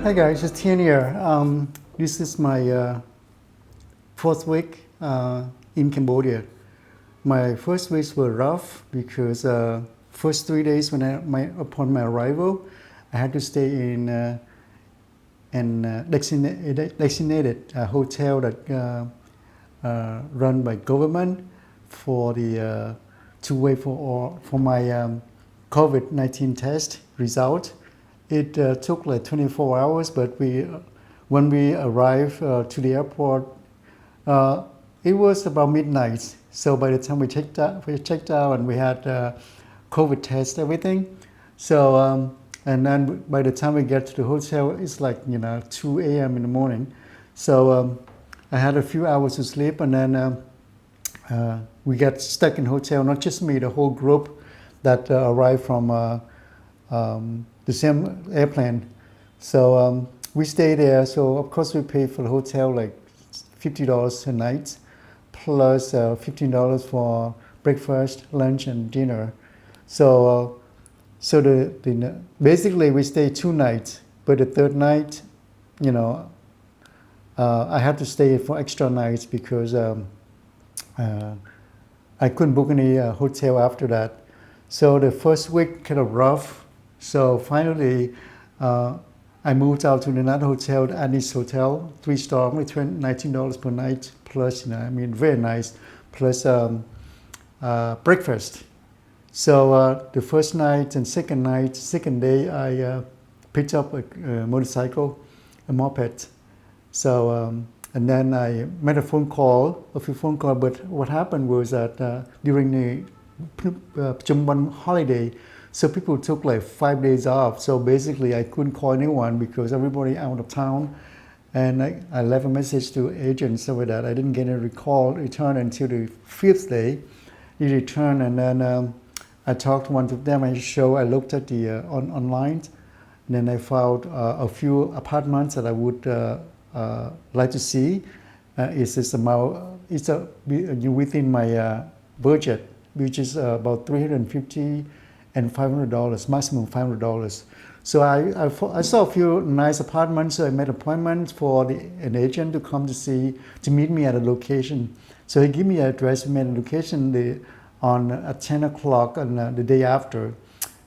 Hi guys, it's Tian here. This is my fourth week in Cambodia. My first weeks were rough because first 3 days upon my arrival, I had to stay in an designated hotel that run by government for the to wait for my COVID-19 test result. It took like 24 hours, but when we arrived to the airport, it was about midnight. So by the time we checked out and we had COVID test, everything. So and then by the time we get to the hotel, it's like 2 a.m. in the morning. So I had a few hours to sleep, and then we got stuck in hotel. Not just me, the whole group that arrived from the same airplane. So we stayed there. So of course we paid for the hotel like $50 a night, plus $15 for breakfast, lunch, and dinner. So basically we stayed 2 nights, but the third night, I had to stay for extra nights because I couldn't book any hotel after that. So the first week kind of rough. So finally, I moved out to another hotel, the Anis Hotel, 3-star, only $19 per night, plus, very nice, plus breakfast. So the first night and second day, I picked up a motorcycle, a moped. So, and then I made a few phone calls, but what happened was that during the Chumban holiday, so people took like 5 days off. So basically I couldn't call anyone because everybody out of town. And I left a message to agents over that. I didn't get a return until the 5th day. He returned, and then I talked to one of them. I looked at the online, and then I found a few apartments that I would like to see. It's within my budget, which is about $350 and $500, maximum $500. So I saw a few nice apartments. So I made an appointment for an agent to come to meet me at a location. So he gave me an address. We made a location at 10 o'clock on the day after.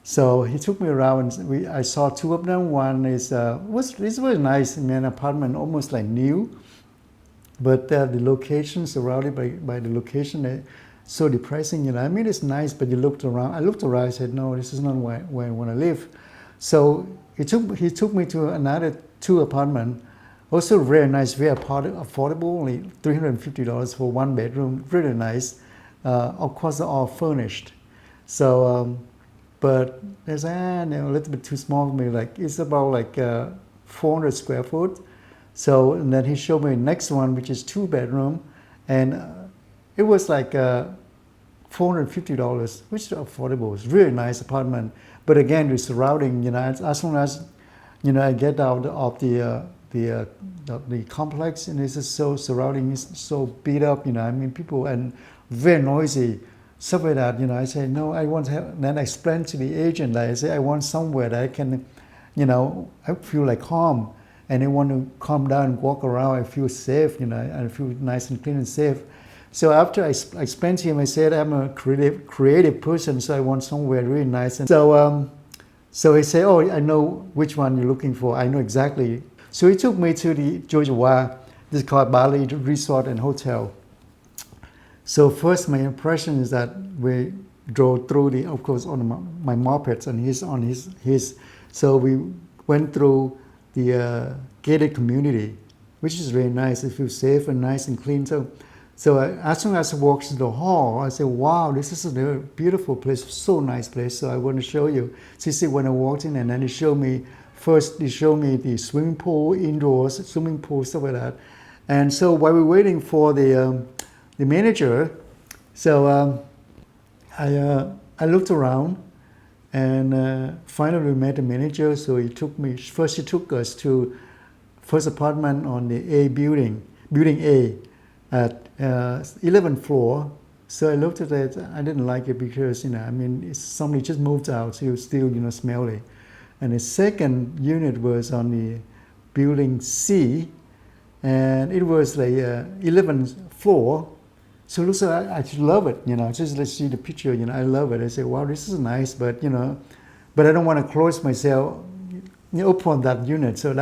So he took me around, and I saw 2 of them. One was very nice, an apartment almost like new, but the location surrounded by the location. So depressing, it's nice, but I looked around, I said, no, this is not where I want to live. So he took me to another 2 apartments, also very nice, very affordable, only $350 for 1 bedroom, really nice. Of course, they're all furnished. So, but there's a little bit too small for me, it's about 400 square foot. So, and then he showed me the next one, which is 2 bedroom, and it was like $450, which is affordable. It's really nice apartment. But again, the surrounding, as soon as I get out of the complex, and it's just so surrounding, is so beat up, people, and very noisy, stuff like that. I say no, I want to have. Then I explain to the agent, I say I want somewhere that I can, I feel like calm, and I want to calm down and walk around. I feel safe, I feel nice and clean and safe. So after I explained to him, I said I'm a creative person, so I want somewhere really nice. And so he said, oh, I know which one you're looking for. I know exactly. So he took me to the Georgia. This is called Bali Resort and Hotel. So first, my impression is that we drove through of course, on my mopeds and his on his. So we went through the gated community, which is really nice. It feels safe and nice and clean. So as soon as I walked to the hall, I said, wow, this is a beautiful place, so nice place. So I want to show you. So you see, when I walked in, and then he showed me the swimming pool, indoors swimming pool, stuff like that. And so while we're waiting for the manager, so I looked around, and finally we met the manager. So he took us to first apartment on the building A, at 11th floor. So I looked at it, I didn't like it because, somebody just moved out, so it was still, smelly. And the second unit was on the building C, and it was like 11th floor. So it looks like I just love it, just let's see the picture, I love it. I say, wow, this is nice, but but I don't want to close myself upon that unit. So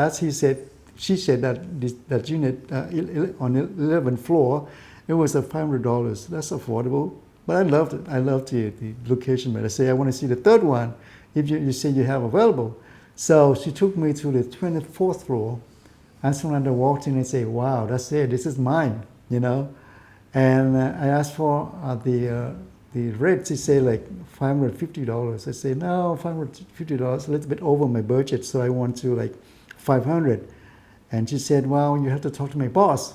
she said that unit on the 11th floor, it was $500. That's affordable. But I loved it. I loved the location. But I say, I want to see the third one if you say you have available. So she took me to the 24th floor. And someone I walked in and say, wow, that's it. This is mine, And I asked for the rate. She said like $550. I say, no, $550, a little bit over my budget. So I want to like 500. And she said, well, you have to talk to my boss.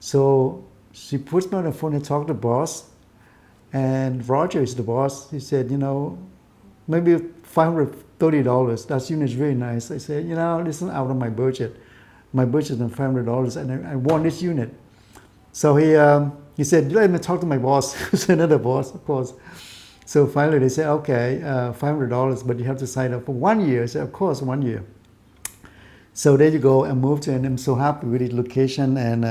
So she puts me on the phone and talk to the boss. And Roger is the boss. He said, maybe $530. That unit is very nice. I said, this is out of my budget. My budget is $500, and I want this unit. So he said, let me talk to my boss. Who's another boss, of course. So finally they said, okay, $500, but you have to sign up for 1 year. I said, of course, 1 year. So there you go. I moved, and I'm so happy with the location. And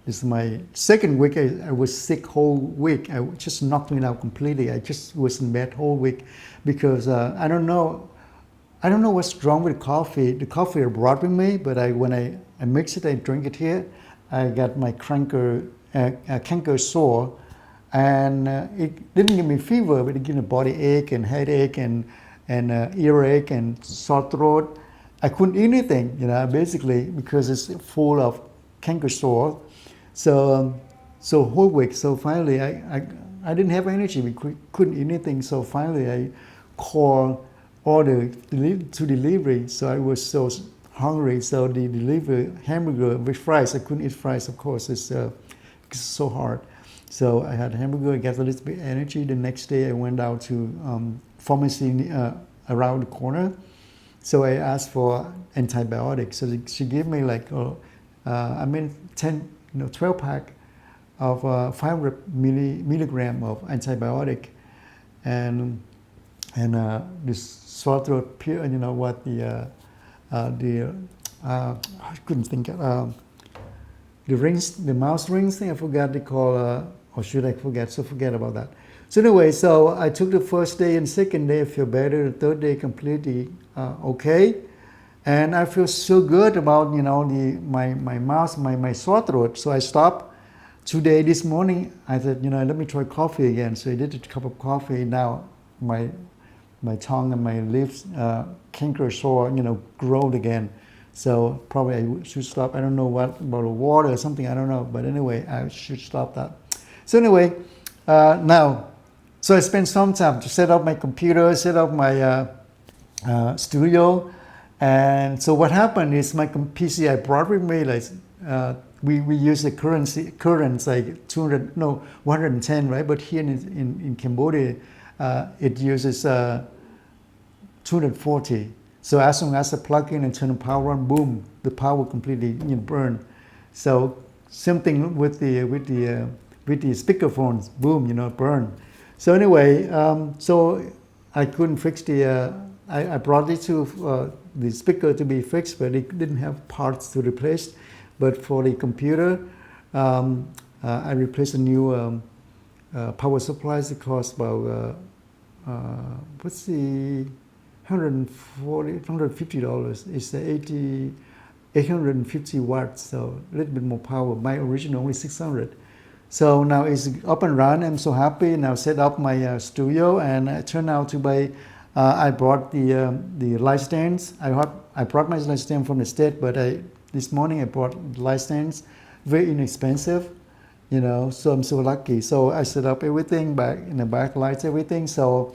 this is my second week. I was sick whole week. I just knocked me out completely. I just was in bed whole week because I don't know what's wrong with coffee. The coffee are bothering me, but when I mix it, I drink it here. I got my canker sore, and it didn't give me fever, but it gave me body ache and headache and earache and sore throat. I couldn't eat anything, basically because it's full of canker sore. So whole week. So finally, I didn't have energy. We couldn't eat anything. So finally, I called order to delivery. So I was so hungry. So the delivery hamburger with fries. I couldn't eat fries, of course. It's so hard. So I had hamburger. I got a little bit of energy. The next day, I went out to pharmacy around the corner. So I asked for antibiotics. So she gave me like 12 pack of 500 milligram of antibiotic, and this sore throat pill. And what I couldn't think of the rings, the mouse rings thing. I forgot they call, or should I forget? So forget about that. So anyway, so I took the first day and second day I feel better. The third day completely okay. And I feel so good about my mouth, my sore throat. So I stopped. Today, this morning, I said, let me try coffee again. So I did a cup of coffee. Now my tongue and my lips, canker sore, growed again. So probably I should stop. I don't know what about water or something. I don't know. But anyway, I should stop that. So anyway, now, so I spent some time to set up my computer, set up my studio. And so what happened is my PC I brought with me, like we use the currents like 110, right? But here in Cambodia, it uses 240. So as soon as I plug in and turn the power on, boom, the power completely burn. So same thing with the speakerphones, boom, burn. So anyway, so I couldn't fix I brought it to the speaker to be fixed, but it didn't have parts to replace. But for the computer, I replaced a new power supplies. It cost about $150. It's 850 watts, so a little bit more power. My original only 600. So now it's up and running. I'm so happy. Now set up my studio, and it turned out to be. I brought the light stands. I brought my light stand from the States, but this morning I brought light stands, very inexpensive, so I'm so lucky. So I set up everything back in the back, lights, everything. So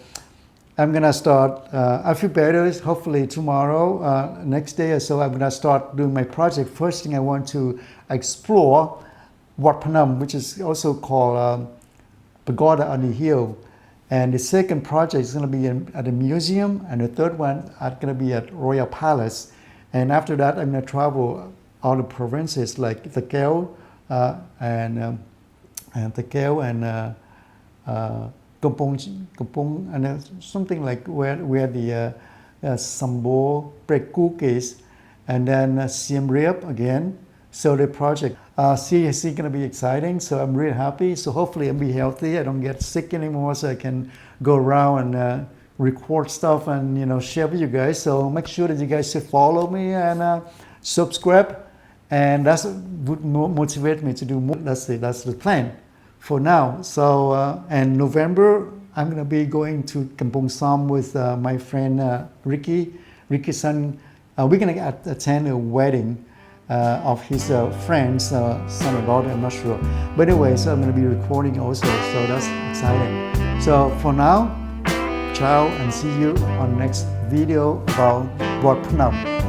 I'm gonna start, I feel better, hopefully tomorrow, next day or so, I'm gonna start doing my project. First thing I want to explore Wat Phnom, which is also called Pagoda on the Hill. And the second project is going to be at the museum, and the third one is going to be at Royal Palace. And after that, I'm going to travel all the provinces like Takeo and Kampong, and something like where the Sambo Precook is, and then Siem Reap again. So the project, CAC gonna be exciting. So I'm really happy. So hopefully I'll be healthy. I don't get sick anymore, so I can go around and record stuff and share with you guys. So make sure that you guys should follow me and subscribe, and that's would motivate me to do more. That's the plan for now. So and November I'm gonna be going to Kampong Som with my friend Ricky's son. We're gonna attend a wedding of his friend's son or daughter, I'm not sure. But anyway, so I'm going to be recording also, so that's exciting. So for now, ciao, and see you on next video about Wat Phnom.